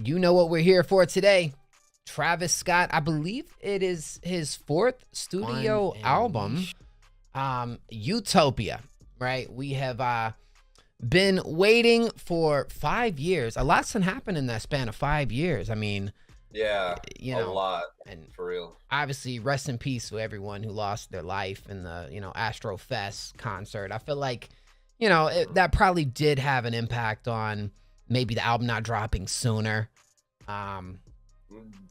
You know what we're here for today. Travis Scott, I believe it is his fourth studio album, Utopia, right? We have been waiting for 5 years. A lot's happened in that span of 5 years. I mean, yeah, you know, a lot, and for real. Obviously, rest in peace to everyone who lost their life in the, Astro Fest concert. I feel like, that probably did have an impact on maybe the album not dropping sooner.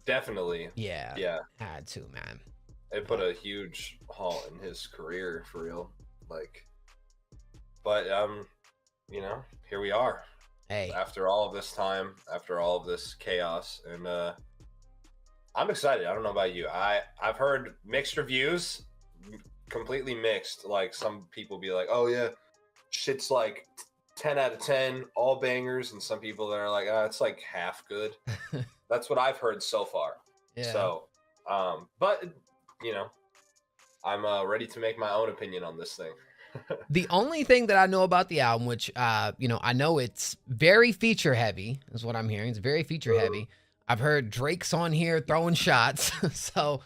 Definitely. Yeah. Had to, man. It put a huge halt in his career, for real. But here we are. Hey. After all of this time, after all of this chaos, and I'm excited. I don't know about you. I've heard mixed reviews, completely mixed. Like, some people be like, "Oh yeah, shit's like 10 out of 10, all bangers," and some people that are like, it's like half good. That's what I've heard so far. Yeah. So, but I'm ready to make my own opinion on this thing. The only thing that I know about the album, which I know it's very feature heavy, is what I'm hearing. It's very feature heavy. I've heard Drake's on here throwing shots. So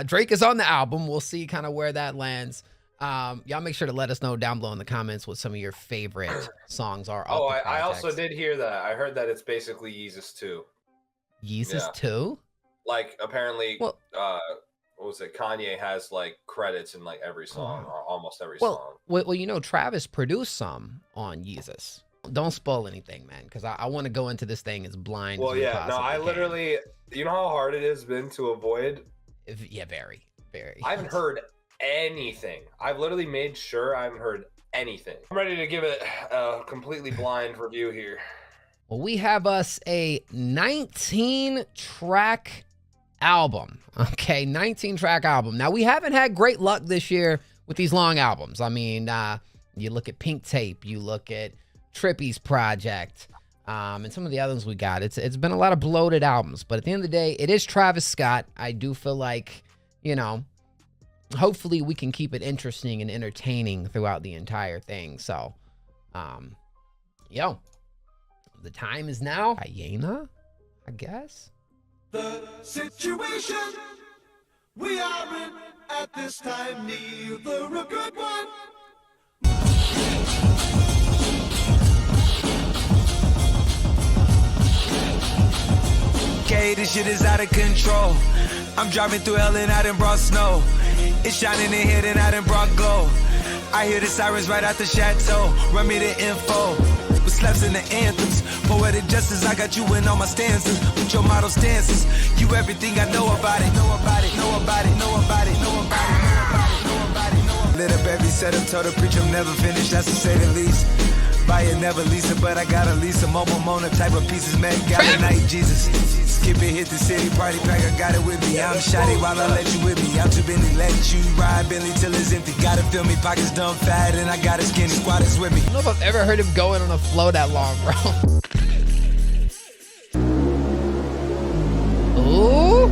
Drake is on the album. We'll see kind of where that lands. Y'all make sure to let us know down below in the comments what some of your favorite songs are. Oh, I also did hear that. I heard that it's basically Yeezus 2. Yeezus 2? Like, apparently, what was it? Kanye has like credits in like every song, or almost every song. Well, Travis produced some on Yeezus. Don't spoil anything, man, because I want to go into this thing as blind. Well, yeah, no, I literally, you know how hard it has been to avoid? Yeah, very, very. I haven't heard anything. I've literally made sure I haven't heard anything. I'm ready to give it a completely blind review here. Well, we have us a 19-track album. Okay, 19-track album. Now, we haven't had great luck this year with these long albums. I mean, you look at Pink Tape, you look at Trippy's project, and some of the others we got. It's been a lot of bloated albums, but at the end of the day, it is Travis Scott. I do feel like, hopefully we can keep it interesting and entertaining throughout the entire thing. So, the time is now. Hyena, I guess. The situation we are in at this time, neither a good one. Okay, this shit is out of control. I'm driving through hell and I done brought snow. It's shining in here and I done brought glow. I hear the sirens right out the chateau. Run me the info. With slaps in the anthems. Poetic justice, I got you in all my stanzas. With your model stances. You everything I know about it. Know about it, know about it, know about it, know about it, know about it, know about it, know about it. Lit up every setup, told the preacher I'm never finished, that's to say the least. Buy it, never lease it, but I got a lease. A mobile Mona type of pieces, man. Got a night, Jesus. Skip it, hit the city, party pack, I got it with me. I'm shotty while I let you with me. I'm too busy, let you ride Billy till it's empty. Gotta feel me, pockets dumb fat, and I got a skinny squad is with me. I don't know if I've ever heard him going on a flow that long, bro. Ooh.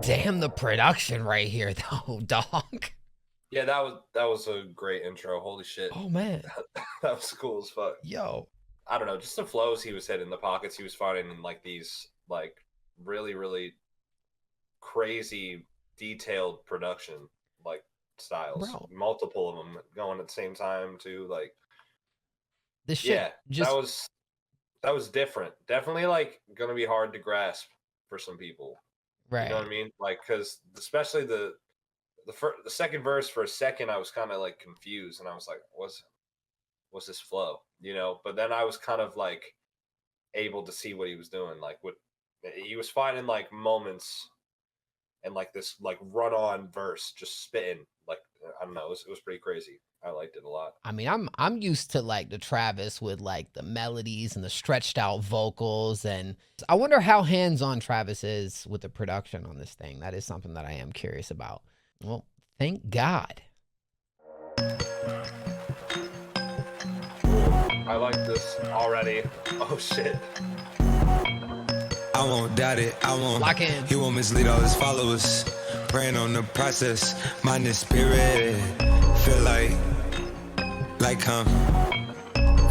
Damn, the production right here, though, dog. Yeah, that was a great intro. Holy shit. Oh, man. That was cool as fuck. Yo. I don't know, just the flows he was hitting, the pockets he was finding in like these like really, really crazy detailed production like styles. Bro. Multiple of them going at the same time too. Like, this shit that was different. Definitely like gonna be hard to grasp for some people. Right. You know what I mean? Like, because especially the second verse, for a second I was kind of like confused, and I was like, what's this flow? But then I was kind of like able to see what he was doing. Like, what he was finding like moments and like this like run on verse just spitting. Like, I don't know, it was pretty crazy. I liked it a lot. I mean, I'm used to like the Travis with like the melodies and the stretched out vocals, and I wonder how hands-on Travis is with the production on this thing. That is something that I am curious about. Well, thank God. I like this already. Oh shit. I I won't doubt it, I won't. Lock in. He won't mislead all his followers. Praying on the process, mind and spirit. Feel like I'm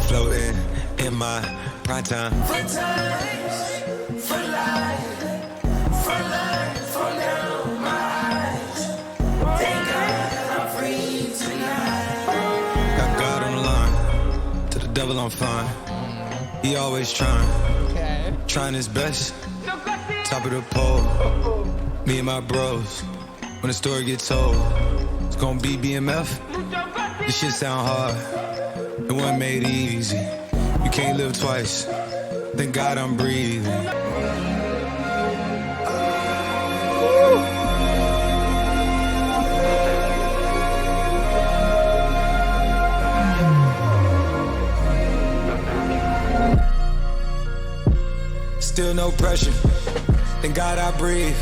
floating in my prime time. For times, for life, for now, my eyes. Thank God I'm free tonight. Got God on the line, to the devil I'm fine. He always trying his best. Top of the pole, me and my bros. When the story gets told, it's gonna be BMF. This shit sound hard, it wasn't made easy. You can't live twice, thank God I'm breathing. Still no pressure, thank God I breathe.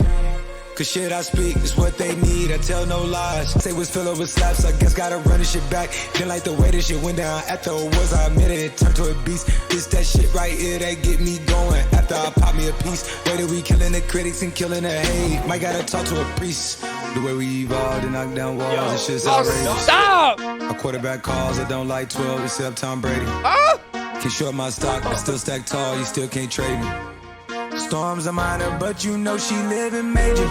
Cause shit I speak is what they need, I tell no lies. Say what's filled over slaps, I guess gotta run this shit back. Didn't like the way this shit went down. After it was, I admit it turned to a beast. It's that shit right here that get me going. After I pop me a piece, way that we killing the critics and killing the hate. Might gotta talk to a priest. The way we evolved and knock down walls, this shit's outrageous. Stop! A quarterback calls, I don't like 12 except Tom Brady. Can't short my stock, I still stack tall, you still can't trade me. Storms are minor, but you know she living major.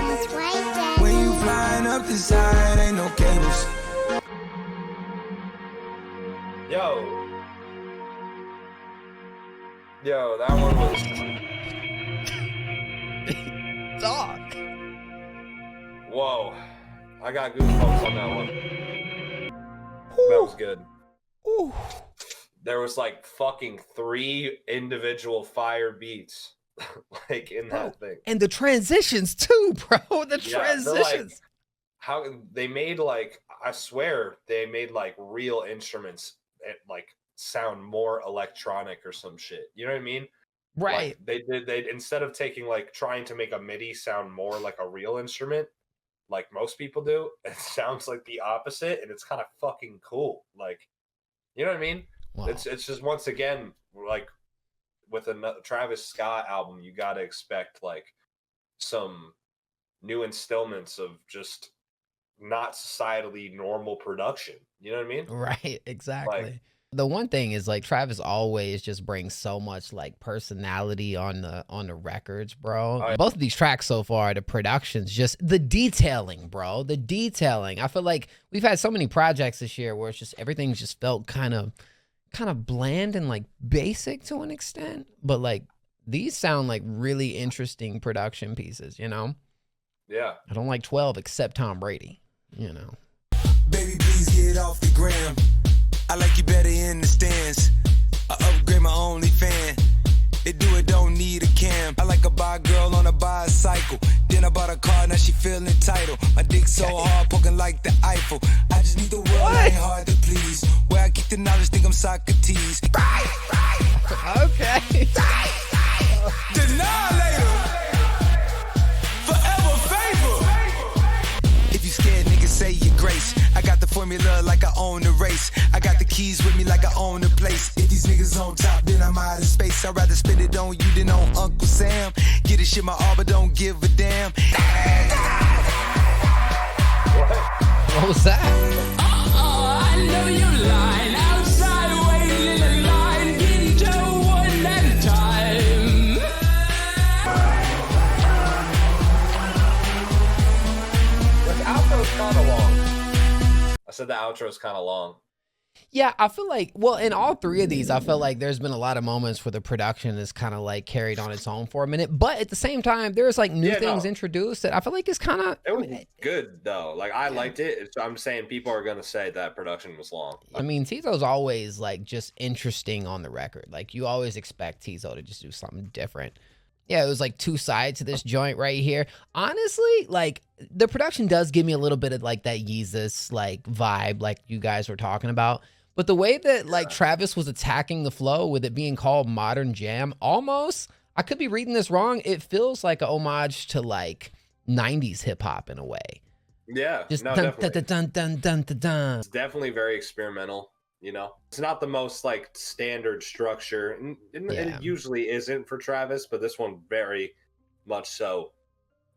When you flying up this high, ain't no cables. Yo, that one was Dog. whoa. I got goosebumps on that one. That was good. Ooh. There was like fucking 3 individual fire beats. Like in that thing, and the transitions too, bro. The transitions. Like, how they made like, I swear they made like real instruments like sound more electronic or some shit. You know what I mean? Right. Like, they instead of taking like trying to make a MIDI sound more like a real instrument, like most people do, it sounds like the opposite, and it's kind of fucking cool. Like, you know what I mean? Wow. It's just once again like, with a Travis Scott album, you got to expect like some new instillments of just not societally normal production. You know what I mean? Right, exactly. Like, the one thing is like Travis always just brings so much like personality on the records, bro. Both of these tracks so far, the production's just the detailing, bro. The detailing. I feel like we've had so many projects this year where it's just everything's just felt kind of bland and like basic to an extent, but like these sound like really interesting production pieces, you know? Yeah. I don't like 12 except Tom Brady, you know? Baby, please get off the gram. I like you better in the stands. I upgrade my OnlyFans. It do it, don't need a cam. I like a bi girl on a bicycle. Then I bought a car, now she feeling entitled. My dick so hard, poking like the Eiffel. I just need the world, ain't hard to please. Where I get the knowledge, think I'm Socrates. Okay. Denialator. Forever favor. If you scared, niggas say your grace. I got the formula like I own the race. I got the keys with me like I own the place. If these niggas on top, then I'm out of space. I'd rather spend it on you than on Uncle Sam. Get this shit my all, but don't give a damn. What was that? I know you lying outside waiting in line. Get your one at a time. The outro's kind of long. I said the outro's kind of long. Yeah, I feel like, well, in all 3 of these, I feel like there's been a lot of moments where the production is kind of like carried on its own for a minute. But at the same time, there's like new things introduced that I feel like it's kind of... It was good, though. Like, I liked it. I'm saying people are going to say that production was long. I mean, Tizo's always like just interesting on the record. Like, you always expect Tizo to just do something different. Yeah, it was like 2 sides to this joint right here. Honestly, like, the production does give me a little bit of like that Yeezus like vibe like you guys were talking about. But the way that like Travis was attacking the flow with it being called modern jam, almost, I could be reading this wrong, it feels like a homage to like 90s hip hop in a way. Yeah, Just no, dun, definitely. dun, dun, dun, dun, dun, dun. It's definitely very experimental, you know? It's not the most like standard structure, and Yeah. it usually isn't for Travis, but this one very much so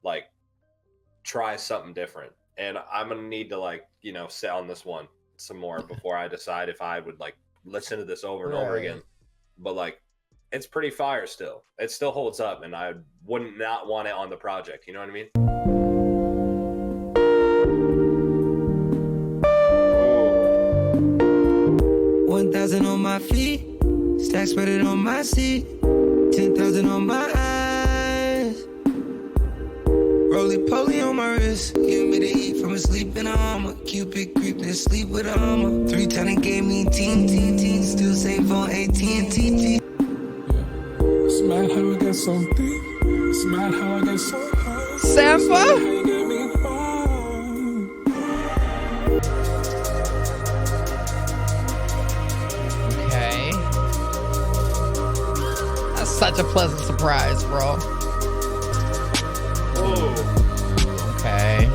like try something different. And I'm gonna need to like, you know, sit on this one some more before I decide if I would like listen to this over and over again. But like it's pretty fire still. It still holds up, and I wouldn't not want it on the project. You know what I mean? 1,000 on my feet, stack spread it on my seat, 10,000 on my eyes, roly-poly on my wrist, give me the heat from a sleep in a armor, Cupid creeping and sleep with a armor, 3 times they gave me teen, still same phone, AT&T. It's mad how I got so deep. It's mad how I got so high. Sampa? You get me high. Okay. That's such a pleasant surprise, bro. Whoa. Okay.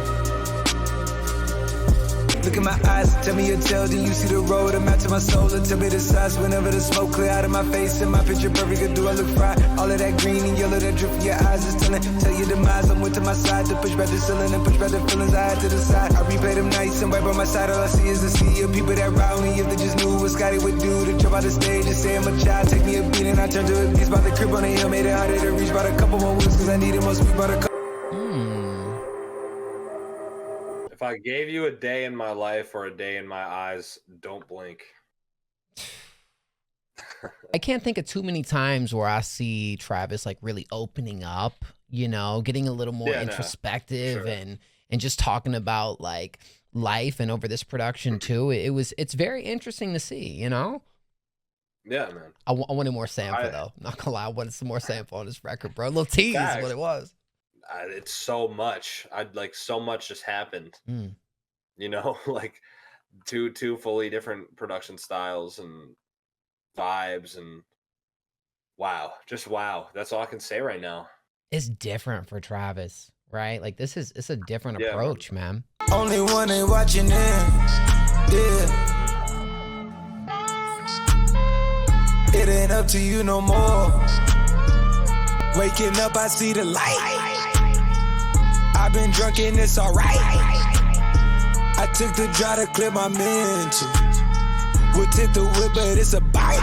Look in my eyes, tell me your tale, then you see the road, I'm out to my soul, and tell me the size, whenever the smoke clear out of my face, and my picture perfect, do I look fried? All of that green and yellow that drip from your eyes is telling, tell your demise, I'm with to my side, to push back the ceiling and push back the feelings I had to the side, I replay them nights, and right by my side, all I see is the sea of people that ride me, if they just knew what Scotty would do, to jump out the stage and say I'm a child, take me a beat, and I turned to a beast, by the crib on the hill, made it harder to reach, by a couple more weeks, cause I needed more sweet, by the couple. If I gave you a day in my life or a day in my eyes, don't blink. I can't think of too many times where I see Travis like really opening up, you know, getting a little more introspective and just talking about like life, and over this production too. It's very interesting to see, you know? Yeah, man. I wanted more sample though. Not gonna lie, I wanted some more sample on this record, bro. A little tease is what it was. It's so much. I'd like so much just happened. You know, like two fully different production styles and vibes, and wow, just wow. That's all I can say right now. It's different for Travis, right? Like it's a different approach, man. Only one ain't watching in, yeah. It ain't up to you no more. Waking up, I see the light. I've been drunk and it's alright. I took the drive to clear my mental. Would tip the whip, but it's a bite.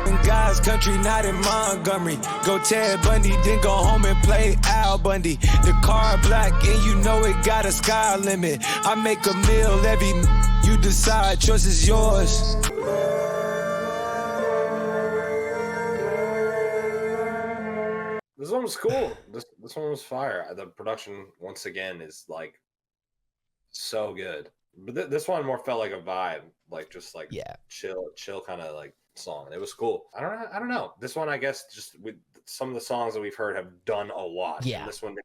In God's country, not in Montgomery. Go Ted Bundy, then go home and play Al Bundy. The car black and you know it got a sky limit. I make a meal every you decide, choice is yours. This one was cool. This one was fire. The production once again is like so good. But this one more felt like a vibe, like just like chill kind of like song. It was cool. I don't know. This one, I guess, just with some of the songs that we've heard have done a lot. Yeah. And this one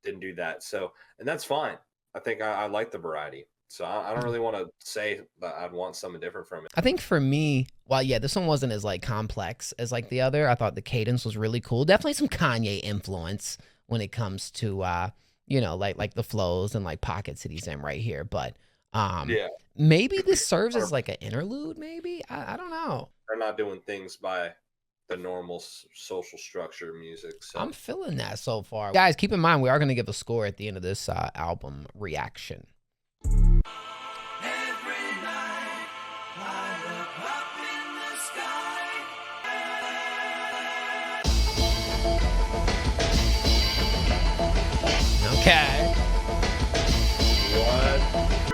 didn't do that. So, and that's fine. I think I like the variety. So I don't really want to say that I'd want something different from it. I think for me, while this one wasn't as like complex as like the other, I thought the cadence was really cool. Definitely some Kanye influence when it comes to you know, like the flows and like pockets that he's in right here. But maybe this serves as like an interlude. Maybe I don't know. They're not doing things by the normal social structure music. So I'm feeling that so far, guys. Keep in mind we are going to give a score at the end of this album reaction. Okay. what?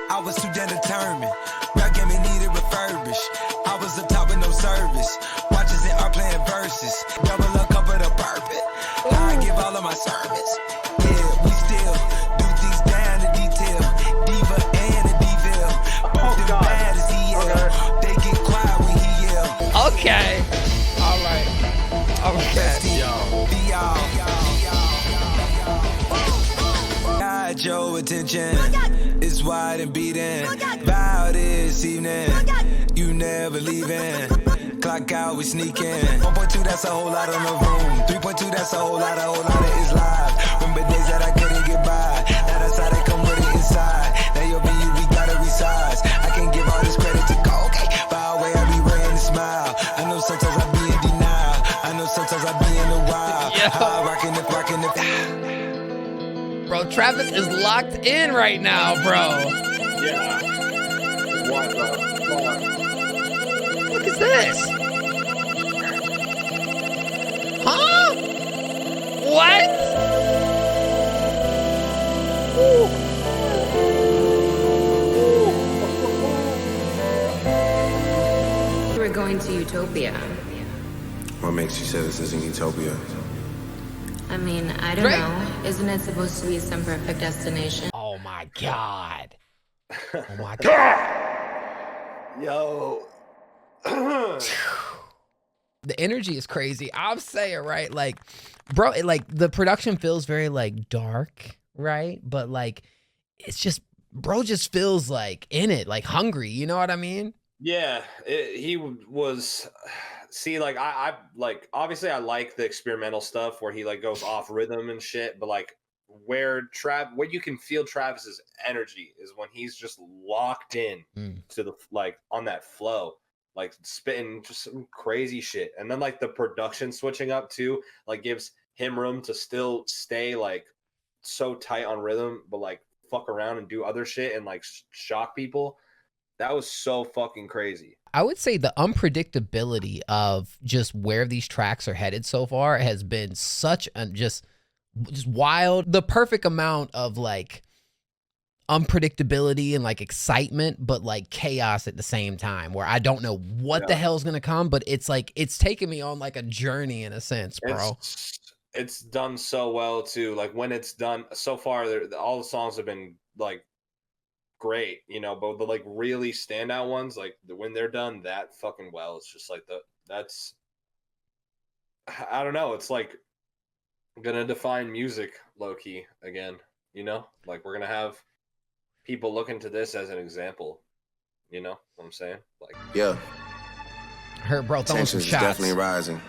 I was too damn determined. Rap game it needed refurbish. I was up top with no service. Watches and art playing verses. Double a cup of the purpose. I give all of my service. Yeah, we still do things down to detail. Diva and a devil. Both them bad as he yell. They get quiet when he yell. Okay. All right. Okay. Got your attention. It's wide and beating. Vow this evening. You never leaving. Clock out, we sneaking. 1.2, that's a whole lot on the room. 3.2, that's a whole lot of it is live. Remember days that I couldn't get by. Now that's how they come with it inside. Now your venue, we gotta resize. I can't give all this credit to go, okay. By the way, I be wearing a smile. I know sometimes I be in denial. I know sometimes I be in the wild. Yeah. Rockin' the Travis is locked in right now, bro. Yeah. What the fuck? Look at this. Huh? What? We're going to Utopia. What makes you say this isn't Utopia? I mean, I don't Great. know. Isn't it supposed to be some perfect destination? Oh my God. Oh my God. Yo. The energy is crazy. I'm saying, right? Like, bro, like the production feels very like dark, right? But like, it's just, bro just feels like in it, like hungry. You know what I mean? Yeah, he was. See, like I like obviously I like the experimental stuff where he like goes off rhythm and shit, but like where you can feel Travis's energy is when he's just locked in to the like on that flow, like spitting just some crazy shit, and then like the production switching up too, like gives him room to still stay like so tight on rhythm, but like fuck around and do other shit and like shock people. That was so fucking crazy. I would say the unpredictability of just where these tracks are headed so far has been such a just wild. The perfect amount of like unpredictability and like excitement, but like chaos at the same time, where I don't know what the hell's gonna come, but it's like it's taking me on like a journey in a sense, bro. It's done so well too. Like when it's done so far, all the songs have been like great, you know, but the like really standout ones, like when they're done that fucking well, it's just like that's I don't know, it's like gonna define music low key again, you know, like we're gonna have people looking to this as an example, you know what I'm saying? Like, Yeah, I heard bro throwing some tensions is shots. definitely rising.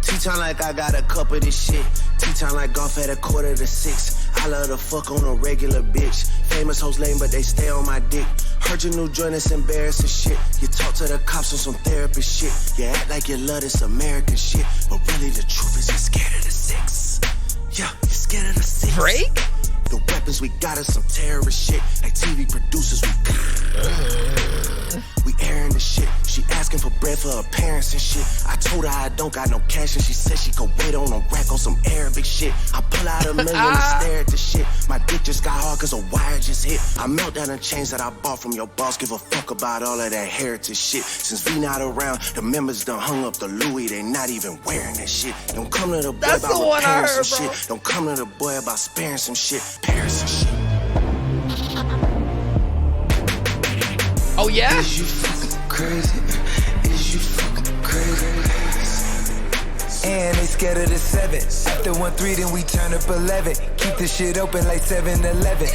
Tea-time like I got a cup of this shit. Tea-time like golf at 5:45. I love to fuck on a regular bitch. Famous hoes lame, but they stay on my dick. Heard your new joint is embarrassing shit. You talk to the cops on some therapist shit. You act like you love this American shit, but really the truth is you're scared of the six. Yeah, you're scared of the six. Drake? The weapons we got is some terrorist shit. Like TV producers, we airing the shit. She asking for bread for her parents and shit. I told her I don't got no cash and she said she could wait on a rack on some Arabic shit. I pull out $1 million and stare at the shit. My dick just got hard cause a wire just hit. I melt down the chains that I bought from your boss. Give a fuck about all of that heritage shit. Since V not around, the members done hung up the Louis. They not even wearing that shit. Don't come to the boy That's the about one I repairing heard, some bro. shit. Don't come to the boy about sparing some shit. Paris and shit. Oh yeah? Is you fucking crazy? Is you fucking crazy? And they scared of the 7. After 1-3, then we turn up 11. Keep the shit open like 7-Eleven.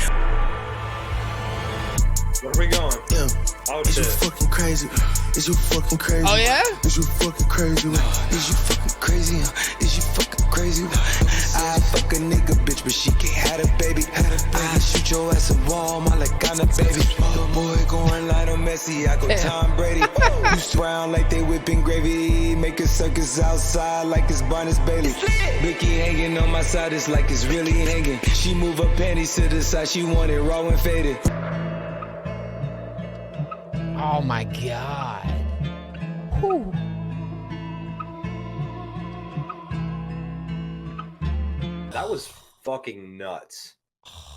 where are we going? Yeah. Oh Is you shit. fucking crazy? Is you fucking crazy? Oh yeah? Is you fucking crazy? Is you fucking crazy? Is you fucking crazy? I fuck a nigga bitch, but she can't have a baby. I shoot your ass a Walmart like I'm a baby. Little boy going Lionel Messi, I go Tom Brady. You surround like they whipping gravy. Make a circus outside like it's Barnes Bailey. Vicky hanging on my side, it's like it's really hanging. She move her panties to the side, she want it raw and faded. Oh my God. Whew. That was fucking nuts.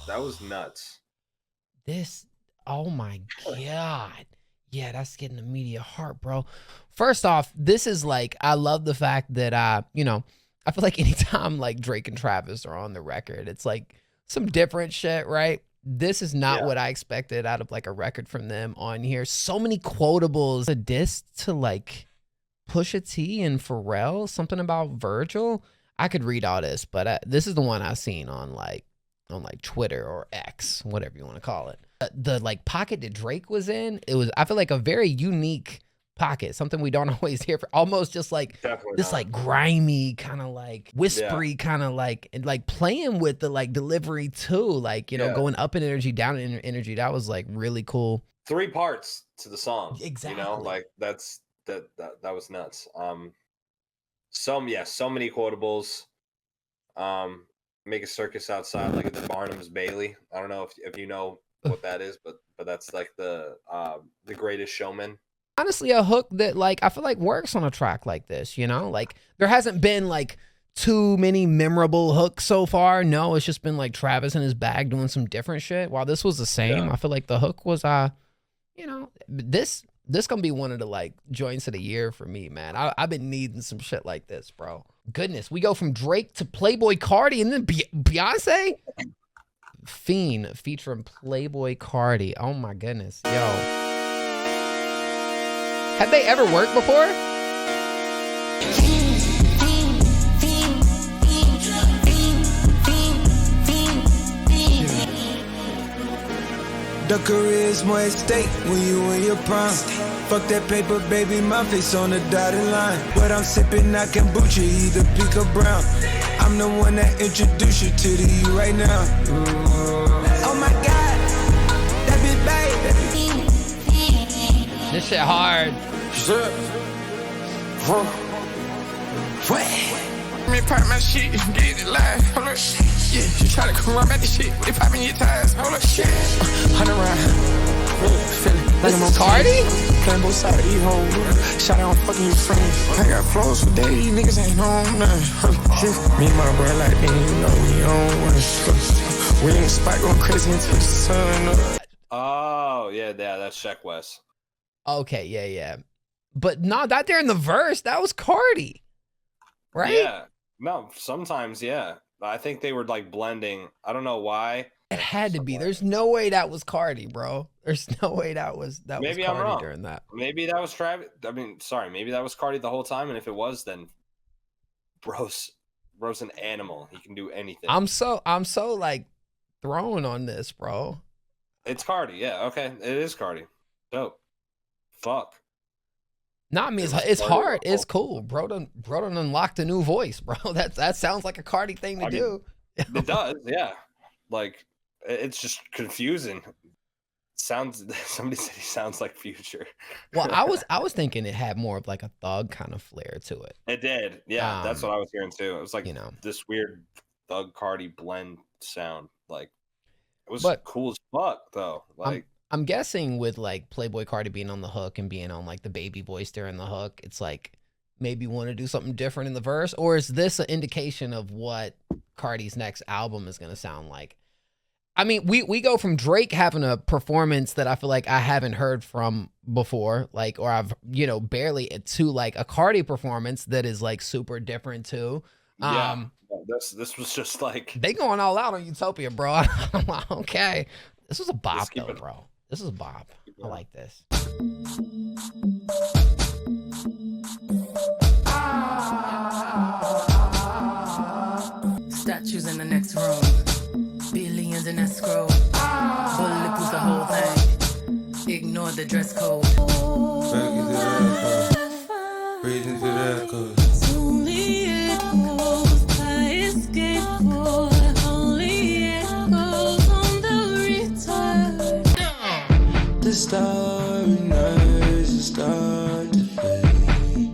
That was nuts. This, oh my God. Yeah, that's getting immediate heart, bro. First off, this is like, I love the fact that, you know, I feel like anytime like Drake and Travis are on the record, it's like some different shit, right? This is not what I expected out of like a record from them on here. So many quotables. A diss to like Pusha T and Pharrell, something about Virgil. I could read all this, but this is the one I've seen on like Twitter or X, whatever you want to call it. The like pocket that Drake was in, it was, I feel like, a very unique pocket, something we don't always hear, for almost just like Definitely this not. like grimy kind of like whispery kind of like, and like playing with the like delivery too, like, you know, going up in energy, down in energy. That was like really cool. 3 parts to the song. Exactly. You know, like that was nuts. So many quotables. make a circus outside, like at the Barnum's Bailey. I don't know if you know what that is, but that's like the Greatest Showman. Honestly, a hook that like I feel like works on a track like this, you know? Like there hasn't been like too many memorable hooks so far. No, it's just been like Travis in his bag doing some different shit. While this was the same, Yeah. I feel like the hook was you know, this gonna be one of the like joints of the year for me, man. I've been needing some shit like this, bro. Goodness, we go from Drake to Playboy Cardi and then Beyonce. Fiend featuring Playboy Cardi. Oh my goodness, yo. Have they ever worked before? The career's more at stake when you in your prime. Fuck that paper, baby, my face on the dotted line. What I'm sipping, I kombucha, either pink or brown. I'm the one that introduced you to the you right now. Oh my God, that bitch babe. This shit hard. Let me pop my shit, get it live. Hold up, yeah, you try to come run back the shit. They popping your ties. Hold up, shit. 100 round. Feeling like This I'm is on Cardi? playing both sides of these hoes. Shout out, fucking your friends. I got flows for days, niggas ain't on nothing. Me and my bro like, man, you know we on one. We in the spot going crazy until the sun up. Oh yeah, that's Sheck West. Okay, yeah. But no, that there in the verse, that was Cardi. Right? Yeah. No, sometimes, yeah. I think they were like blending. I don't know why. It had to be. There's no way that was Cardi, bro. There's no way that was Maybe was I'm Cardi wrong. during that. Maybe that was Travis. I mean, sorry, maybe that was Cardi the whole time. And if it was, then bro's an animal. He can do anything. I'm so like thrown on this, bro. It's Cardi. Yeah. Okay. It is Cardi. Dope. Fuck. No, I mean It was it's Cardi. hard. It's cool. Bro done unlocked a new voice, bro. That sounds like a Cardi thing to I mean, do. It does. Yeah. Like, it's just confusing. Somebody said he sounds like Future. Well, I was thinking it had more of like a thug kind of flair to it. It did. Yeah, that's what I was hearing too. It was like, you know, this weird thug Cardi blend sound. Like, it was But- cool as fuck though. Like, I'm guessing with like Playboy Cardi being on the hook and being on like the baby voice during the hook, it's like maybe want to do something different in the verse, or is this an indication of what Cardi's next album is going to sound like? I mean, we go from Drake having a performance that I feel like I haven't heard from before, like, or I've, you know, barely, to like a Cardi performance that is like super different too. yeah, this was just like, They going all out on Utopia, bro. I'm like, okay, this was a bop Just keep though, it- bro. This is a bop. I like this. Statues in the next room. Billions in escrow. Bulletproof the whole thing. Ignore the dress code. Breathe into that code. The starry nights start to fade.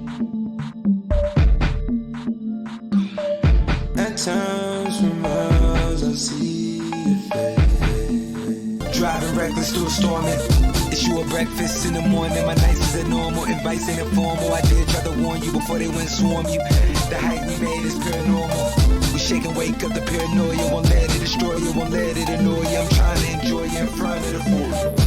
At times from miles I see your face. Driving reckless through a storm. It's you a breakfast in the morning. My nights is abnormal. Advice ain't informal. I did try to warn you before they went swarm you. The height we made is paranormal. We shake and wake up the paranoia. Won't let it destroy you. Won't let it annoy you. I'm trying to enjoy you in front of the board.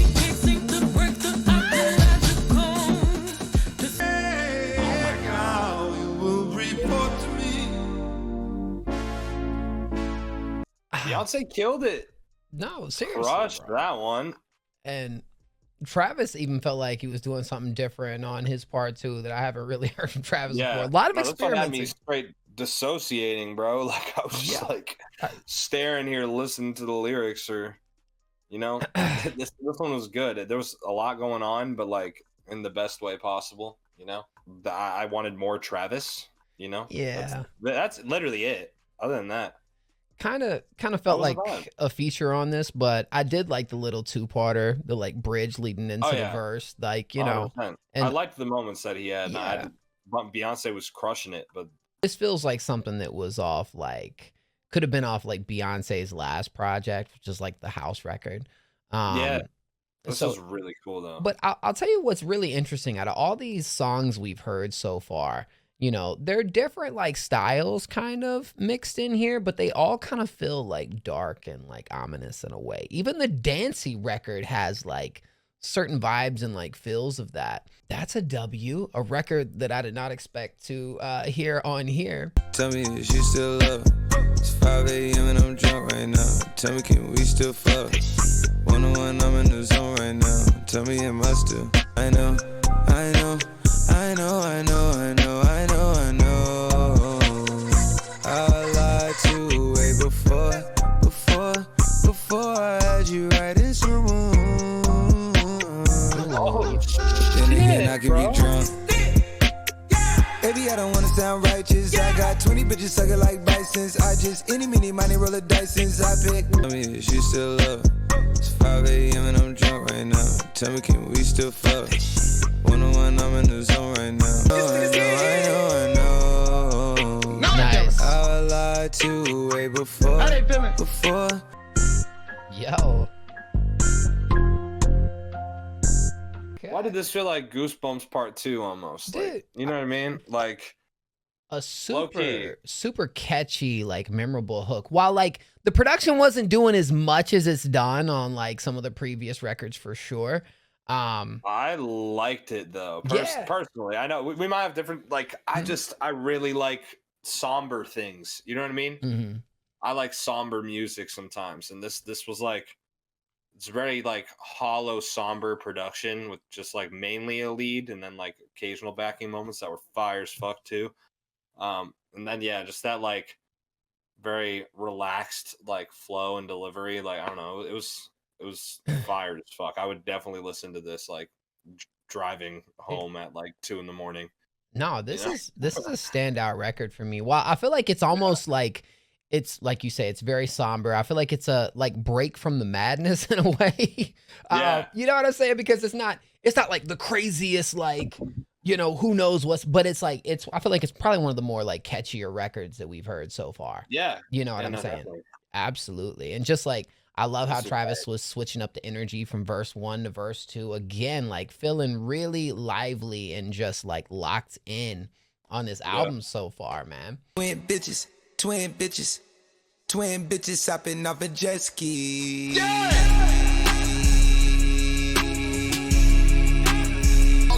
Now you will report to me. Beyonce killed it. No, seriously, Crushed bro. that one. And Travis even felt like he was doing something different on his part too that I haven't really heard from Travis Yeah. before. A lot of No, that's what had me experimenting. straight dissociating, bro. Like, I was just Yeah. like staring here, listening to the lyrics, or, you know, this one was good. There was a lot going on, but like in the best way possible, you know. I wanted more Travis, you know. Yeah. That's literally it. Other than that, Kind of felt was like the vibe. a feature on this, but I did like the little two-parter, the like bridge leading into Oh, the yeah. verse, like, you know. 100%. and- I liked the moments that he had. Yeah. Beyonce was crushing it, but This feels like something that was off like could have been off like Beyonce's last project, which is like the house record. Yeah, this so is really cool though. but I'll tell you what's really interesting out of all these songs we've heard so far, you know, they're different like styles kind of mixed in here, but they all kind of feel like dark and like ominous in a way. Even the Dancy record has like certain vibes and like feels of that. That's a W, a record that I did not expect to hear on here. Tell me if you still love. It's 5 a.m. and I'm drunk right now. Tell me, can we still fuck? 101, I'm in the zone right now. Tell me, am I still? I know, I know, I know, I know, I know, I know, I know. I lied to you way before I had you right in some room. Then again, I can be drunk. Baby, I don't wanna sound righteous. I got 20 bitches sucking like Bisons. I just any, mini, money, roll a dice since I pick. Tell me if you still love. It's 5 a.m. and I'm drunk right now. Tell me, can we still fuck? 101, I'm in the zone right now. I know. Nice. I lied to you way before. Yo. Why did this feel like Goosebumps Part 2 almost? Dude, Like, you know what I mean? Like a low-key. super catchy, like memorable hook. While like the production wasn't doing as much as it's done on like some of the previous records for sure. I liked it though. Yeah. Personally, I know we might have different. Like I really like somber things. You know what I mean? Mm-hmm. I like somber music sometimes, and this was like it's very like hollow, somber production with just like mainly a lead and then like occasional backing moments that were fire as fuck too. And then yeah, just that like very relaxed like flow and delivery. Like I don't know, it was fire as fuck. I would definitely listen to this like driving home at like 2 a.m. No, this is a standout record for me. While I feel like it's almost like it's like you say, it's very somber. I feel like it's a like break from the madness in a way. Yeah. You know what I'm saying? Because it's not like the craziest like, you know, who knows what's, but it's like I feel like it's probably one of the more like catchier records that we've heard so far. Yeah. You know what Yeah, I'm no, saying? definitely. Absolutely. And just like I love how This is Travis was switching up the energy from verse 1 to verse 2 again, like feeling really lively and just like locked in on this album so far, man. Twin bitches hopping off a jet ski.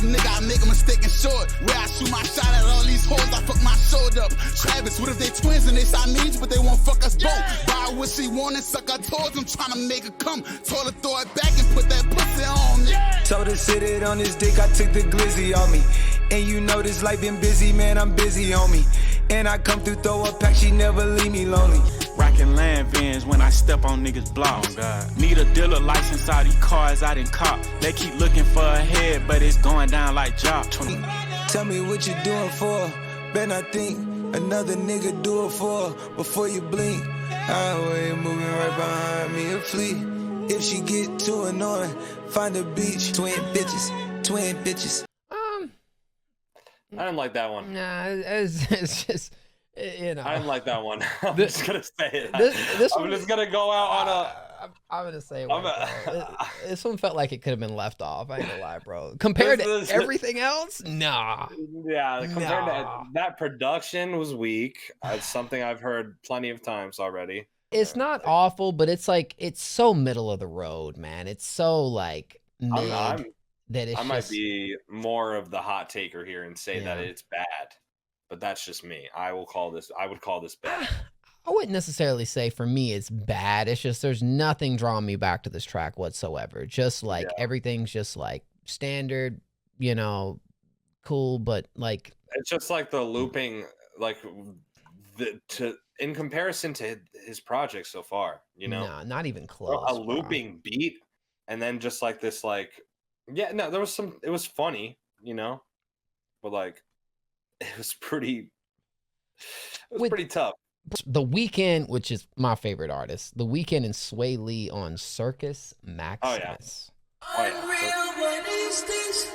Nigga, I make a mistake and short. Where I shoot my shot at all these hoes, I fuck my shoulder up. Travis, what if they twins and they Siamese, but they won't fuck us both? Buy what she want and suck her toes. I'm trying to make her come. Told her throw it back and put that pussy on me. Told her sit it on this dick, I took the glizzy on me. And you know this life been busy, man, I'm busy on me. And I come through, throw a pack, she never leave me lonely. Rockin' land vans when I step on niggas' blocks. Oh God. Need a dealer license, all these cars I done cop. They keep looking for a head, but it's going down like job. Tell me what you doing for. Ben, I think another nigga do it for before you blink. Highway moving right behind me, a fleet. If she get too annoying, find a beach. Twin bitches. I didn't like that one. Nah, it's just, you know. I didn't like that one. I'm just gonna say it. This I'm just gonna go out on a. I'm gonna say it. This one felt like it could have been left off. I ain't gonna lie, bro. Compared to everything else, nah. Yeah, compared to that production was weak. It's something I've heard plenty of times already. It's not awful, but it's like it's so middle of the road, man. It's so like mid. I might be more of the hot taker here and say that it's bad, but that's just me. I would call this bad. I wouldn't necessarily say for me it's bad. It's just there's nothing drawing me back to this track whatsoever. Just like everything's just like standard, you know, cool, but like it's just like the looping, like in comparison to his project so far, you know, no, not even close. A looping beat, and then just like this, like. Yeah, no, there was some. It was funny, you know, but like, it was pretty tough. The Weeknd, which is my favorite artist, The Weeknd and Sway Lee on Circus Maximus. Oh yeah. Unreal, what is this?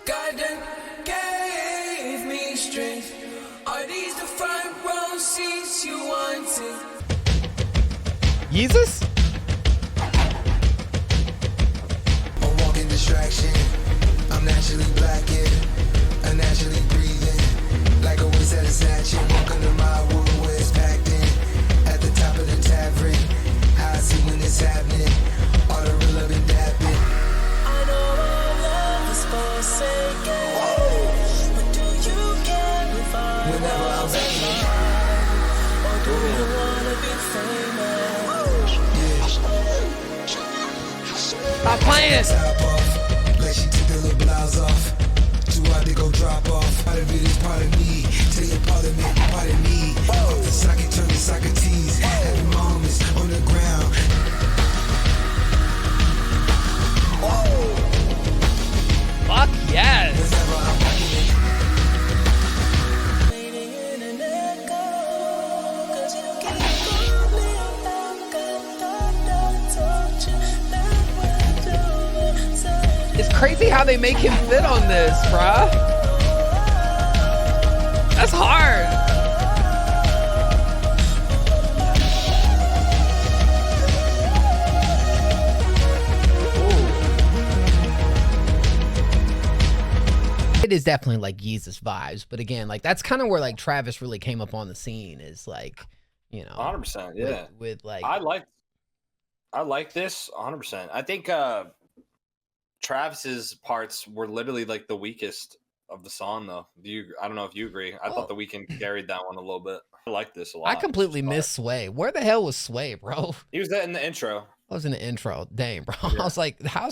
God done gave me strength. Are these the front row seats you wanted? Yeezus? A walking distraction. I'm naturally blacking, unnaturally breathing. Like a waste satisfaction. Welcome to my world where it's packed in. At the top of the tavern. How I see when it's happening. All the real love and dapping. I know our love is forsaken. But do you care if I whenever I'm back? Or do you wanna be famous? Stop playing. Like she took the little blouse off. Too hard to go drop off. Part of it is part of me. Tell your parliament, part of me. Off the socket, turn to Socrates. Having moments on the ground. Fuck yes. It's crazy how they make him fit on this, bruh. That's hard. It is definitely like Yeezus vibes, but again, like that's kind of where like Travis really came up on the scene, is like, you know, 100%. Yeah. with like I like this 100%. I think Travis's parts were literally like the weakest of the song, though. I don't know if you agree. I thought The Weeknd carried that one a little bit. I like this a lot. I completely missed Sway. Where the hell was Sway, bro? He was in the intro. I was in the intro. Dang, bro. Yeah. I was like, that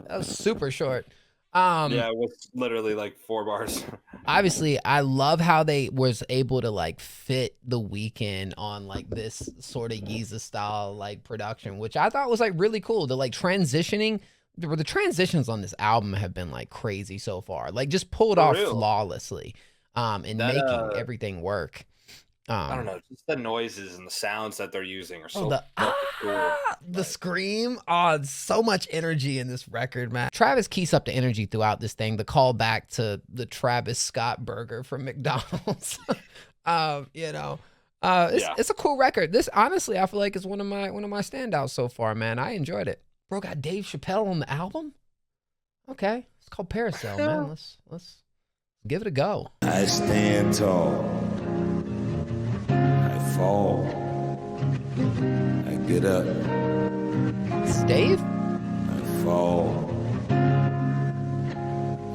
was super short. Yeah, it was literally like 4 bars. Obviously, I love how they was able to like fit The Weeknd on like this sort of Yeezus style like production, which I thought was like really cool. The like transitioning, the transitions on this album have been like crazy so far. Like just pulled off flawlessly, and making everything work. I don't know, just the noises and the sounds that they're using are so cool. The scream, so much energy in this record, man. Travis keeps up the energy throughout this thing. The call back to the Travis Scott burger from McDonald's. You know, it's a cool record. This honestly, I feel like is one of my standouts so far, man. I enjoyed it. Bro got Dave Chappelle on the album. Okay, it's called Parasail, man. Let's give it a go. I stand tall. I fall. I get up. It's Dave? I fall.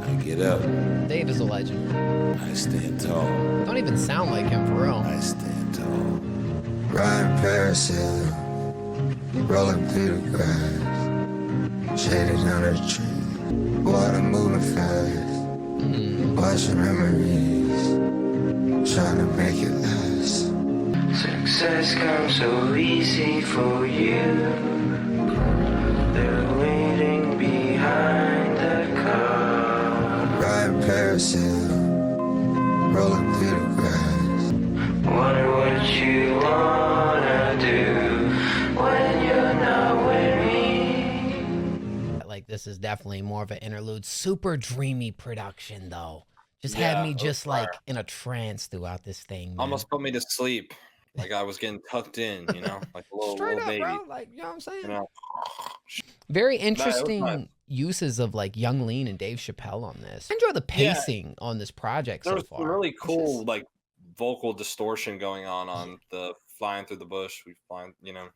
I get up. Dave is a legend. I stand tall. Don't even sound like him for real. I stand tall. Riding parasail. Rolling through the grass. Shaded under a tree. Water moving fast. Watching memories. Trying to make it last. Success comes so easy for you. They're waiting behind the car. Riding parasail, rolling through the grass. Wonder what you wanna do when you're not with me. Like this is definitely more of an interlude. Super dreamy production though. Just had me just like in a trance throughout this thing, man. Almost put me to sleep. Like I was getting tucked in, you know, like a little baby. Bro. Like, you know what I'm saying? You know? Very interesting uses of like Young Lean and Dave Chappelle on this. I enjoy the pacing on this project so far. There's really cool like vocal distortion going on the Flying Through the Bush. We find, you know.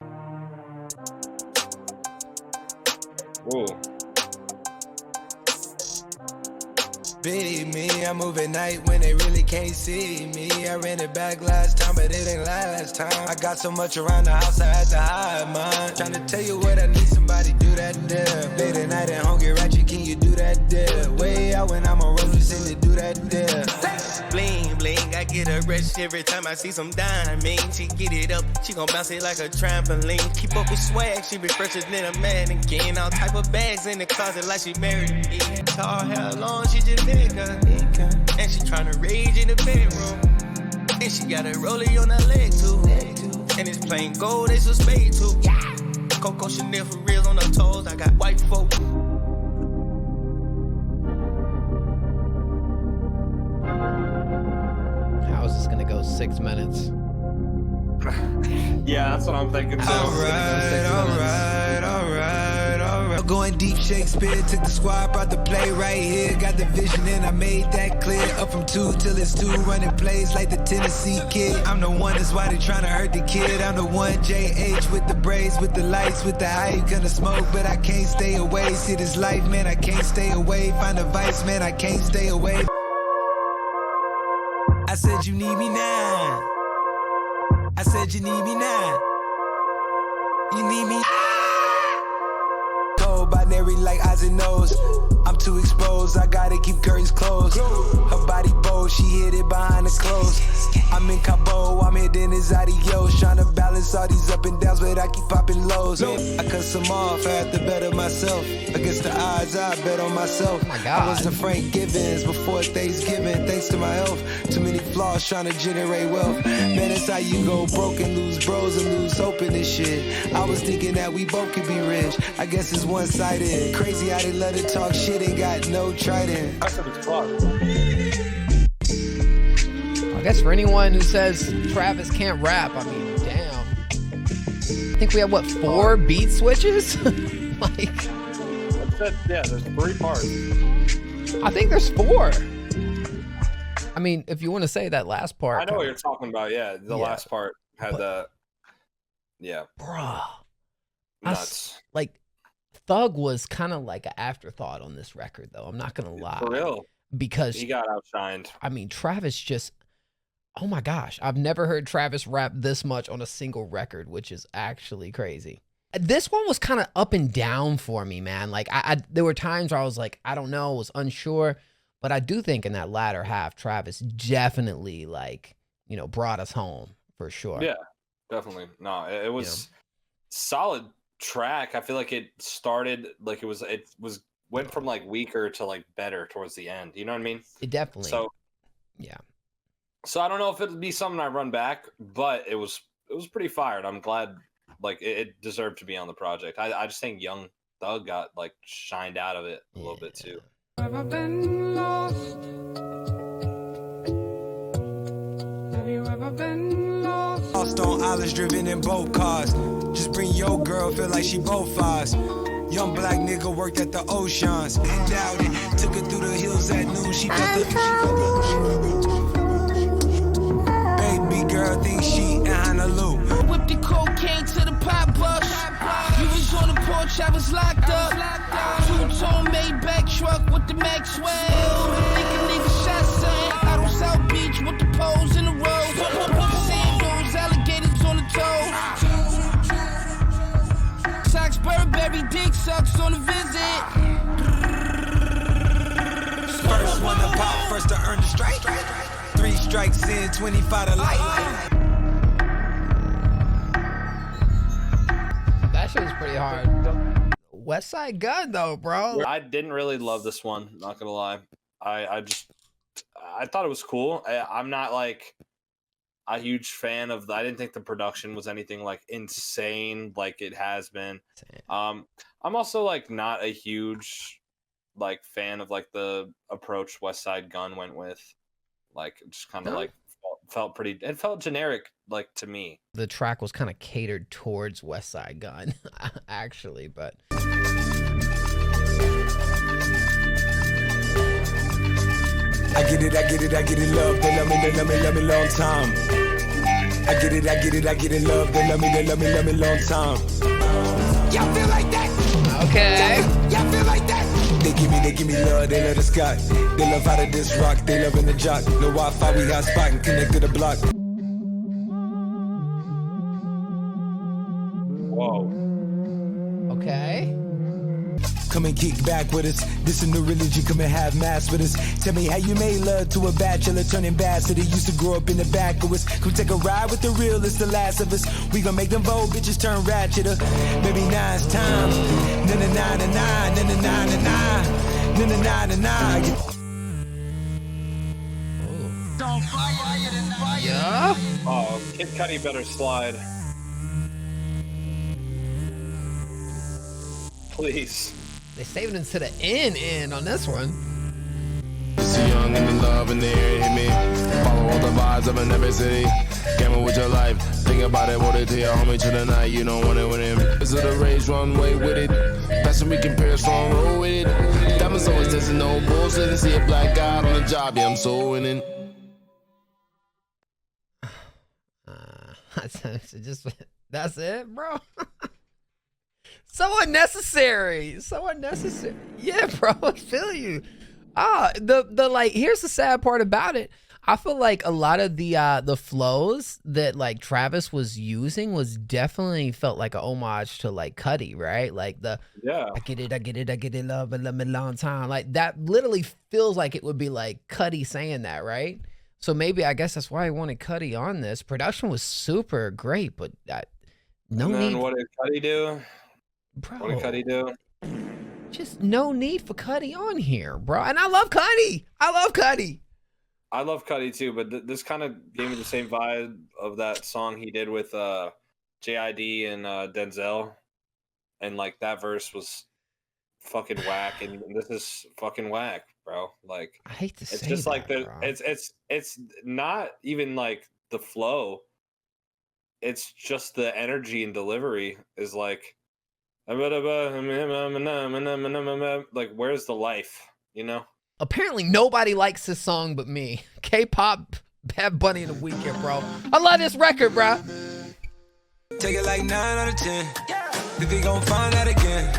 Ooh. Be me, I move at night when they really can't see me. I ran it back last time, but it ain't last time. I got so much around the house, I had to hide mine. Trying to tell you what I need, somebody do that there. Late at night and hungry, ratchet, can you do that there? Way out when I'm on road, you send to do that there. Bling, bling, I get a rush every time I see some diamonds. She get it up, she gon' bounce it like a trampoline. Keep up with swag, she be fresher than a mannequin. All type of bags in the closet like she married me. Tall hair long, she just nigga. And she tryna rage in the bedroom. And she got a rollie on her leg too. And it's plain gold, it's a spade too. Coco Chanel for real on her toes. I got white folk. How is this gonna go 6 minutes? Yeah, that's what I'm thinking too. Alright. Going deep Shakespeare, took the squad, brought the play right here. Got the vision and I made that clear. Up from 2 till it's 2, running plays like the Tennessee Kid. I'm the one, that's why they tryna hurt the kid. I'm the one, JH with the braids, with the lights, with the hype. Gonna smoke, but I can't stay away. See this life, man, I can't stay away. Find a vice, man, I can't stay away. I said you need me now. I said you need me now. You need me. Cold binary like eyes and nose. I'm too exposed, I gotta keep curtains closed. Her body bold, she hid it behind the clothes. I'm in Cabo, I'm hitting his adios. Tryna balance all these up and downs, but I keep popping lows. I cut some off, I had to better myself. Against the odds, I bet on myself. Oh my God. I was the Frank Givens before Thanksgiving. Thanks to my health, too many flaws trying to generate wealth. Man, that's how you go broke and lose bros and lose hope in this shit. I was thinking that we both could be rich. I guess it's one-sided. Crazy how they let it talk shit, ain't got no trident. I said it's fuck. I guess for anyone who says Travis can't rap, I mean, damn. I think we have, what, 4 beat switches? Like, Yeah, there's 3 parts. I think there's 4. I mean, if you want to say that last part. I know what you're talking about. Yeah, the last part had the. Yeah. Bruh. Nuts. Like, Thug was kind of like an afterthought on this record, though. I'm not going to lie. For real. Because he got outshined. I mean, Travis just, oh my gosh, I've never heard Travis rap this much on a single record, which is actually crazy. This one was kind of up and down for me, man. Like, there were times where I was like, I don't know, was unsure. But I do think in that latter half, Travis definitely, like, you know, brought us home for sure. Yeah, definitely. No, it was solid track. I feel like it started like it went from like weaker to like better towards the end. You know what I mean? It definitely. So yeah. So I don't know if it'll be something I run back, but it was pretty fired. I'm glad. Like it deserved to be on the project. I just think Young Thug got like shined out of it a little bit too. Have I been lost? Have you ever been lost? Lost on islands, driven in boat cars. Just bring your girl, feel like she both ours. Young black nigga worked at the Oceans. Endowed it, took her through the hills at noon. She felt the baby girl thinks she in Honolulu. Whipped the cocaine to the pop bus. You was on the porch, I was locked up. Two-tone Maybach truck with the Maxwell. Think a nigga shot something out on South Beach with the poles in the road. Sandals, alligators on the toe. Socks, Burberry, dick sucks on the visit. First one to pop, first to earn the strike. 3 strikes in, 25 to life. That shit was pretty hard. West Side Gun, though, bro. I didn't really love this one, not gonna lie. I thought it was cool. I'm not like a huge fan of I didn't think the production was anything like insane like it has been. I'm also like not a huge like fan of like the approach West Side Gun went with. Like just kind of like felt pretty, it felt generic like to me. The track was kind of catered towards West Side Gun actually, but I get it, love, they love me long time. I get it, love, they love me long time. Y'all feel like that? Okay. Y'all feel like that? They give me love, they love the sky. They love how to this rock, they love in the jock. No Wi-Fi, we got spot and connect to the block. Whoa. Okay. Come and kick back with us. This a new religion, come and have mass with us. Tell me how you made love to a bachelor, turning bastard. Used to grow up in the back of us. Come take a ride with the realest, the last of us. We gon' make them bold bitches turn ratcheter. Maybe 9 times. Yeah. Oh, Kid Cudi better slide. Please. They saved it to the end on this one. It's a young young and the love in the air hit me. Follow all the vibes up in every city. Gamble with your life. Think about it, what it to your homie to the night. You don't want it with him. This is the race, run way with it. That's when we compare strong roll with it. Diamonds always dancing, no bullshit. And see a black guy on the job, yeah, I'm so winning. That's it, bro. So unnecessary. So unnecessary. Yeah, bro. I feel you. The like, here's the sad part about it. I feel like a lot of the flows that like Travis was using was definitely felt like a homage to like Cudi, right? Like the I get it, love me long time. Like that literally feels like it would be like Cudi saying that, right? So maybe I guess that's why I wanted Cudi on this. Production was super great, but no need. What did Cudi do? Bro, what did Cudi do? Just no need for Cudi on here, bro. And I love Cudi. I love Cudi. I love Cudi too, but this kind of gave me the same vibe of that song he did with JID and Denzel, and like that verse was fucking whack, and this is fucking whack, bro. Like I hate to say it's just that, like the bro. it's not even like the flow. It's just the energy and delivery is like where's the life, you know? Apparently nobody likes this song but me. K-pop, Bad Bunny in the Weekend, bro. I love this record, bro. Take it like 9 out of 10. Think we gon' find out again.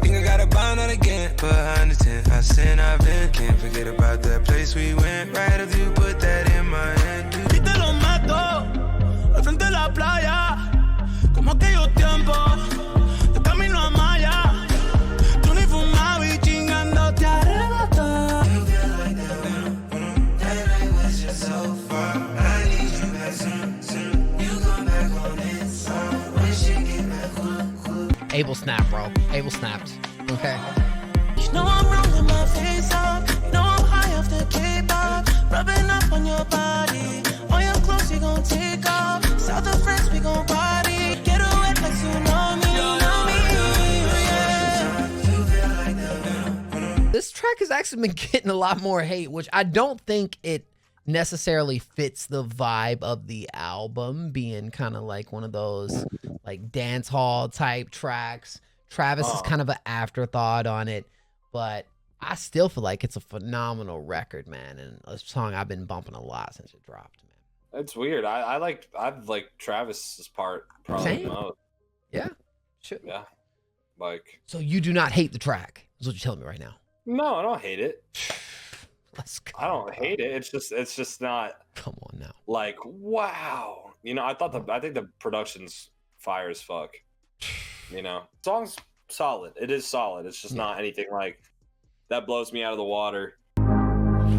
Think I gotta find out again. Behind the tent, I sin, I've been. Can't forget about that place we went. Right after you put that in my hand. Y te lo mato al frente de la playa, como aquellos tiempos de camino a Maya. Tú ni fumaba y chingando te arrebató. Abel snapped, bro. Abel snapped. Okay. You know I'm rolling my face up. You know I'm high off the K-pop. Rubbing up on your body. All your clothes we gon' take off. South of France we gon' party. Get away like tsunami. This track has actually been getting a lot more hate, which I don't think it necessarily fits the vibe of the album, being kind of like one of those like dance hall type tracks. Travis is kind of an afterthought on it, but I still feel like it's a phenomenal record, man, and a song I've been bumping a lot since it dropped, man. It's weird. I like Travis's part probably the most. Yeah. Sure. Yeah. Like, so you do not hate the track, is what you're telling me right now. No, I don't hate it. Let's go. I don't hate it. It's just not. Come on now. Like, wow. You know, I think the production's fire as fuck. You know, song's solid. It is solid. It's just not anything like that blows me out of the water.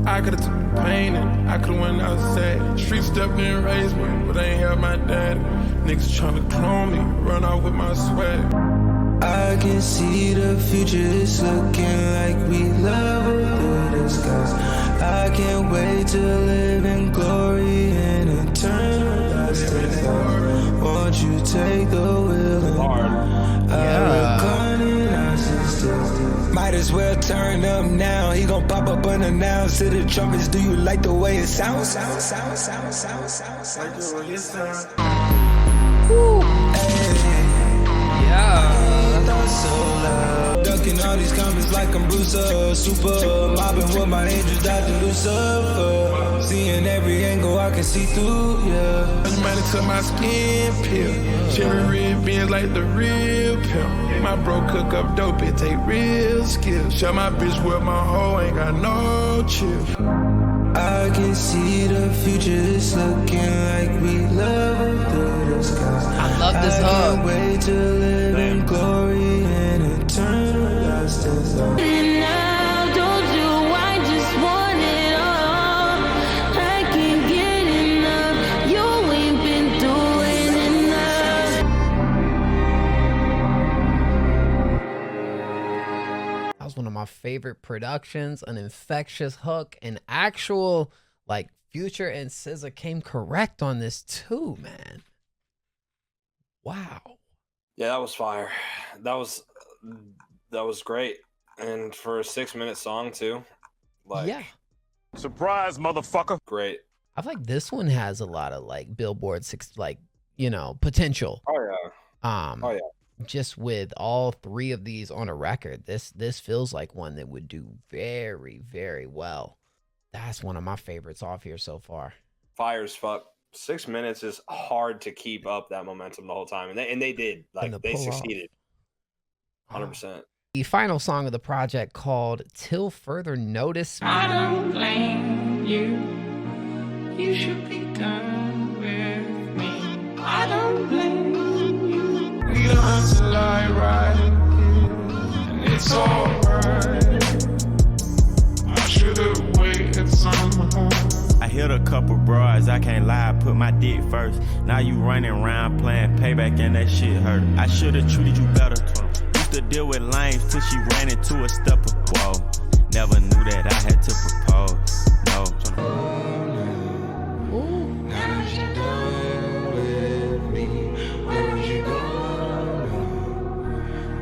I could've took the pain and I could've went outside. Street stepped in, raised me, but I ain't have my dad. Niggas tryna clone me, run off with my swag. I can see the future, it's looking like we level through the skies. I can't wait to live in glory and eternal lasting love. Won't you take the wheel and might as well turn up now. He gon' pop up unannounced to the trumpets. Do you like the way it sounds? Ducking all these comments like I'm Bruce super. Mobbing with my angels, Dr. Lucifer. Seeing every angle I can see through, yeah. Money to my skin peel. Cherry red beans like the real pimp. My bro cook up dope, it take real skill. Show my bitch with my hoe, ain't got no chill. I can see the future, it's looking like we level through the skies. I love this I hug. can't wait to live in glory and eternal lasting love. Now don't you, I just want it all. I can't get enough. You ain't been doing enough. That was one of my favorite productions, an infectious hook, an actual like Future and SZA came correct on this too, man. Wow. Yeah, that was fire. That was great. And for a 6-minute song too. Like, Yeah. Surprise, motherfucker. Great. I feel like this one has a lot of like Billboard potential. Oh yeah. Um, Oh yeah. just with all three of these on a record, this feels like one that would do very, very well. That's one of my favorites off here so far. Fire as fuck. 6 minutes is hard to keep up that momentum the whole time, and they did. Like they succeeded. 100%. The final song of the project, called "Till Further Notice." I don't blame you. You should be done with me. I don't blame you. We don't have to lie right here, and it's alright. I should have waited somehow. I hit a couple bras, I can't lie, I put my dick first. Now you running around playing payback and that shit hurt. I should've treated you better. Used to deal with lames till she ran into a stepper. Whoa, never knew that I had to propose. No. Now that you're done with me, where would you go?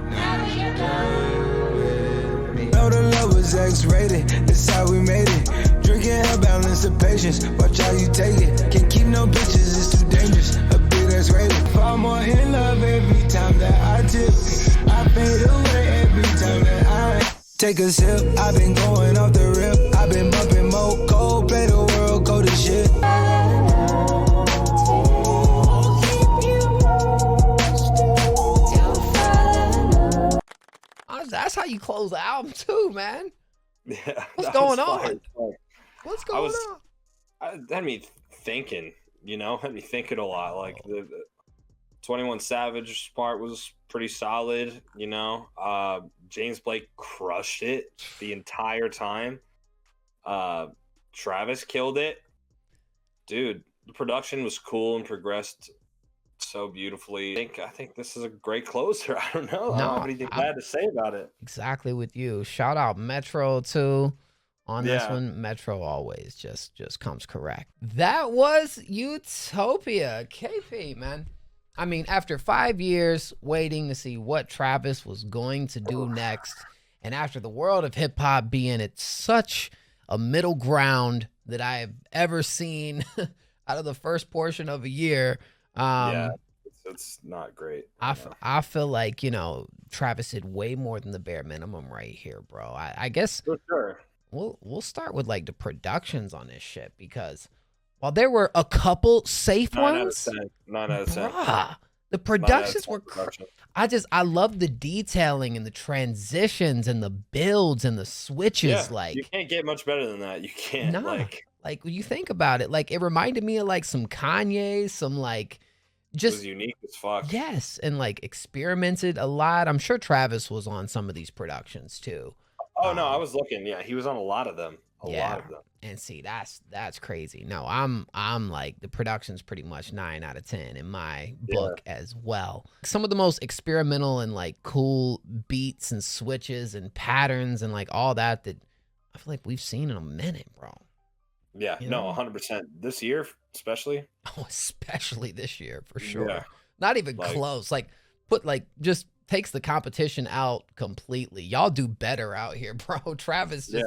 Now that you're done with me. Know the love was X-rated, that's how we made it. Drinking hell, balance of patience, watch how you take it. Can't keep no bitches, it's too dangerous. A bit that's rated. Fall more in love every time that I tip. I fade away every time that I take a sip. I've been going off the rip. I've been bumping more cold, play the world, go to shit. That's how you close the album too, man. Yeah. What's going on? Fire. What's going on? That had me thinking, had me thinking a lot. Like the 21 Savage part was pretty solid, James Blake crushed it the entire time. Travis killed it. Dude, the production was cool and progressed so beautifully. I think this is a great closer. I don't know. I don't have anything bad to say about it. Exactly with you. Shout out Metro too. On this one, Metro always just comes correct. That was Utopia. KP, man. I mean, after 5 years waiting to see what Travis was going to do next, and after the world of hip hop being at such a middle ground that I have ever seen out of the first portion of a year, it's not great. I feel like, Travis did way more than the bare minimum right here, bro. I guess for sure. We'll start with like the productions on this shit, because while there were a couple safe ones, 9 out of 10. Bruh, the productions were. I love the detailing and the transitions and the builds and the switches. Yeah, you can't get much better than that. You can't. Nah, like when you think about it, like it reminded me of like some Kanye, some like just it was unique as fuck. Yes, and like experimented a lot. I'm sure Travis was on some of these productions too. Oh no, I was looking. Yeah, he was on a lot of them. A lot of them. And see, that's crazy. No, I'm like, the production's pretty much 9 out of 10 in my book as well. Some of the most experimental and like cool beats and switches and patterns and like all that I feel like we've seen in a minute, bro. Yeah, no, 100%. This year, especially. Oh, especially this year for sure. Yeah. Not even close. Like just takes the competition out completely. Y'all do better out here, bro. Travis just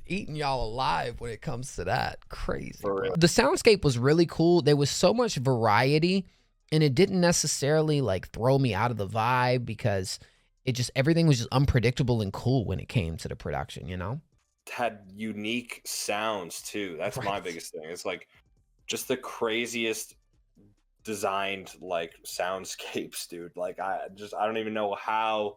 eating y'all alive when it comes to that. Crazy. The soundscape was really cool. There was so much variety, and it didn't necessarily like throw me out of the vibe, because everything was just unpredictable and cool when it came to the production, Had unique sounds too. That's my biggest thing. It's like just the craziest designed like soundscapes, dude. Like I don't even know how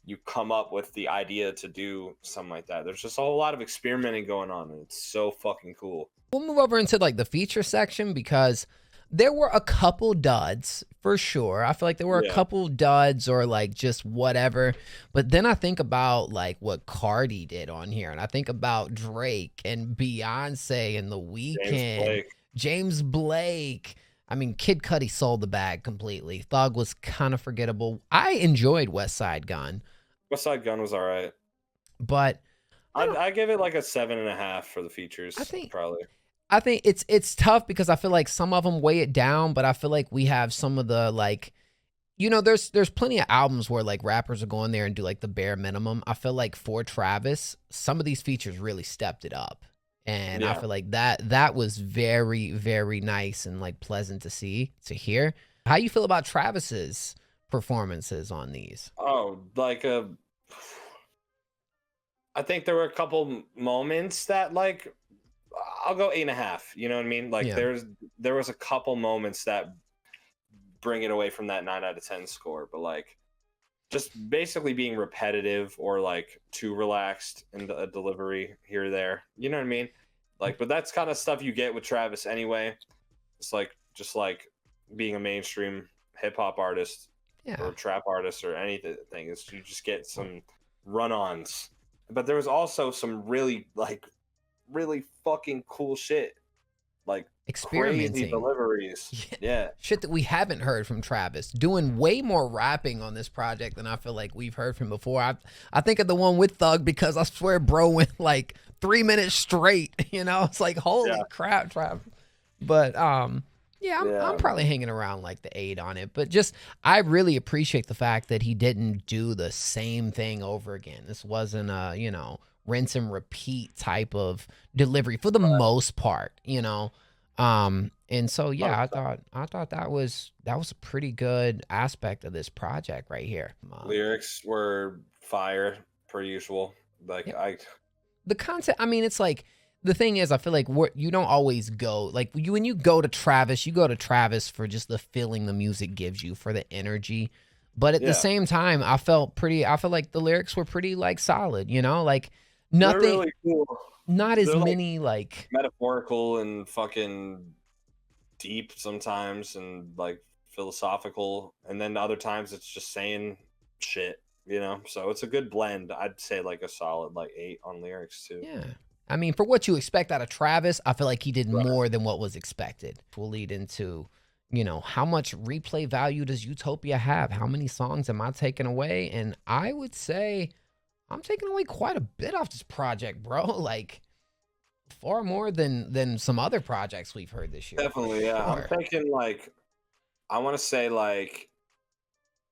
you come up with the idea to do something like that. There's just a whole lot of experimenting going on, and it's so fucking cool. We'll move over into like the feature section, because there were a couple duds for sure. I feel like there were a couple duds or like just whatever. But then I think about like what Cardi did on here, and I think about Drake and Beyonce and The Weeknd, James Blake. I mean, Kid Cudi sold the bag completely. Thug was kind of forgettable. I enjoyed West Side Gun. West Side Gun was all right, but I give it like a 7.5 for the features. I think it's tough, because I feel like some of them weigh it down, but I feel like we have some of the like, there's plenty of albums where like rappers are going there and do like the bare minimum. I feel like for Travis, some of these features really stepped it up. And I feel like that was very, very nice and like pleasant to hear. How you feel about Travis's performances on these? Oh, like I think there were a couple moments that like I'll go 8.5. You know what I mean? Like Yeah. there was a couple moments that bring it away from that 9 out of 10 score, but like just basically being repetitive or like too relaxed in a delivery here or there. You know what I mean? Like, but that's kind of stuff you get with Travis anyway. It's like just like being a mainstream hip hop artist or trap artist or anything. Is you just get some run-ons. But there was also some really fucking cool shit, like Experimenting. crazy deliveries. Yeah. Shit that we haven't heard from Travis, doing way more rapping on this project than I feel like we've heard from before. I think of the one with Thug because I swear bro went like 3 minutes straight, you know. It's like holy crap, Travis. But I'm probably hanging around like the 8 on it, but just I really appreciate the fact that he didn't do the same thing over again. This wasn't a, you know, rinse and repeat type of delivery for the most part, you know. And so I thought that was a pretty good aspect of this project right here. Lyrics were fire per usual. Like the content, I mean, it's like the thing is, I feel like you don't always go like when you go to Travis, you go to Travis for just the feeling the music gives you, for the energy. But at the same time, I feel like the lyrics were pretty like solid, you know, like nothing. They're really cool. Not as many like metaphorical and fucking deep sometimes, and like philosophical, and then other times it's just saying shit, you know. So it's a good blend. I'd say like a solid like 8 on lyrics too. Yeah. I mean, for what you expect out of Travis, I feel like he did more than what was expected. We'll lead into, you know, how much replay value does Utopia have? How many songs am I taking away? And I would say I'm taking away quite a bit off this project, bro. Like far more than some other projects we've heard this year. Definitely, yeah. I'm thinking like I want to say like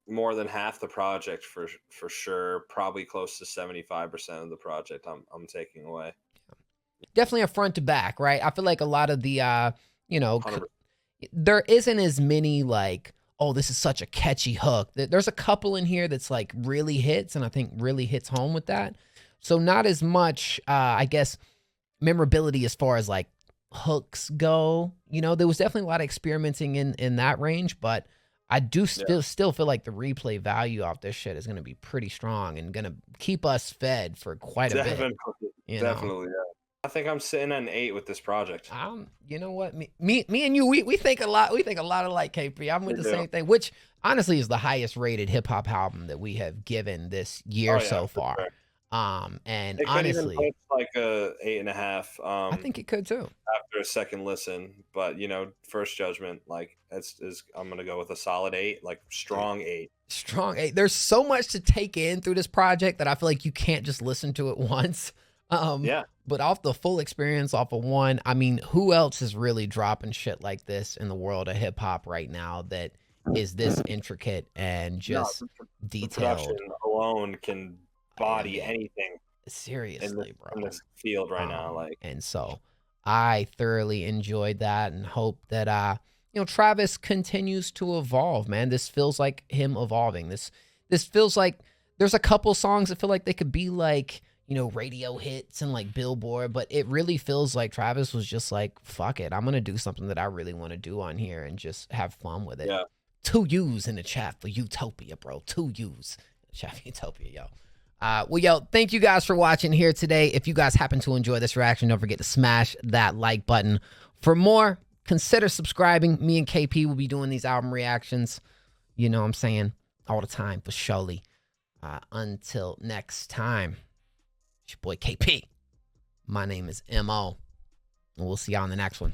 more than half the project for sure. Probably close to 75% of the project I'm taking away. Definitely a front to back, right? I feel like a lot of the, you know, there isn't as many like, oh, this is such a catchy hook. There's a couple in here that's like really hits, and I think really hits home with that. So not as much, I guess, memorability as far as like hooks go. You know, there was definitely a lot of experimenting in that range, but I do still feel like the replay value off this shit is going to be pretty strong and going to keep us fed for quite a bit. Definitely, yeah. I think I'm sitting at an 8 with this project. You know what? Me and you, we think a lot. We think a lot alike, KP. I'm with the same thing, which honestly is the highest rated hip hop album that we have given this year so far. Sure. And it honestly, could even put like a 8.5. I think it could too after a second listen. But you know, first judgment, like I'm gonna go with a solid 8, like strong 8. Strong 8. There's so much to take in through this project that I feel like you can't just listen to it once. But off the full experience, off of 1, I mean, who else is really dropping shit like this in the world of hip hop right now that is this intricate and just detailed? The production alone can body anything. Seriously, bro. In this field right now, like. And so I thoroughly enjoyed that and hope that you know, Travis continues to evolve, man. This feels like him evolving. This feels like there's a couple songs that feel like they could be like, you know, radio hits and like Billboard, but it really feels like Travis was just like, fuck it, I'm gonna do something that I really want to do on here and just have fun with it. Yeah. 2 U's in the chat for Utopia, bro. 2 U's in the chat for Utopia, yo. Well, yo, thank you guys for watching here today. If you guys happen to enjoy this reaction, don't forget to smash that like button. For more, consider subscribing. Me and KP will be doing these album reactions, you know what I'm saying, all the time, for surely. Until next time, it's your boy KP. My name is MO, and we'll see y'all in the next one.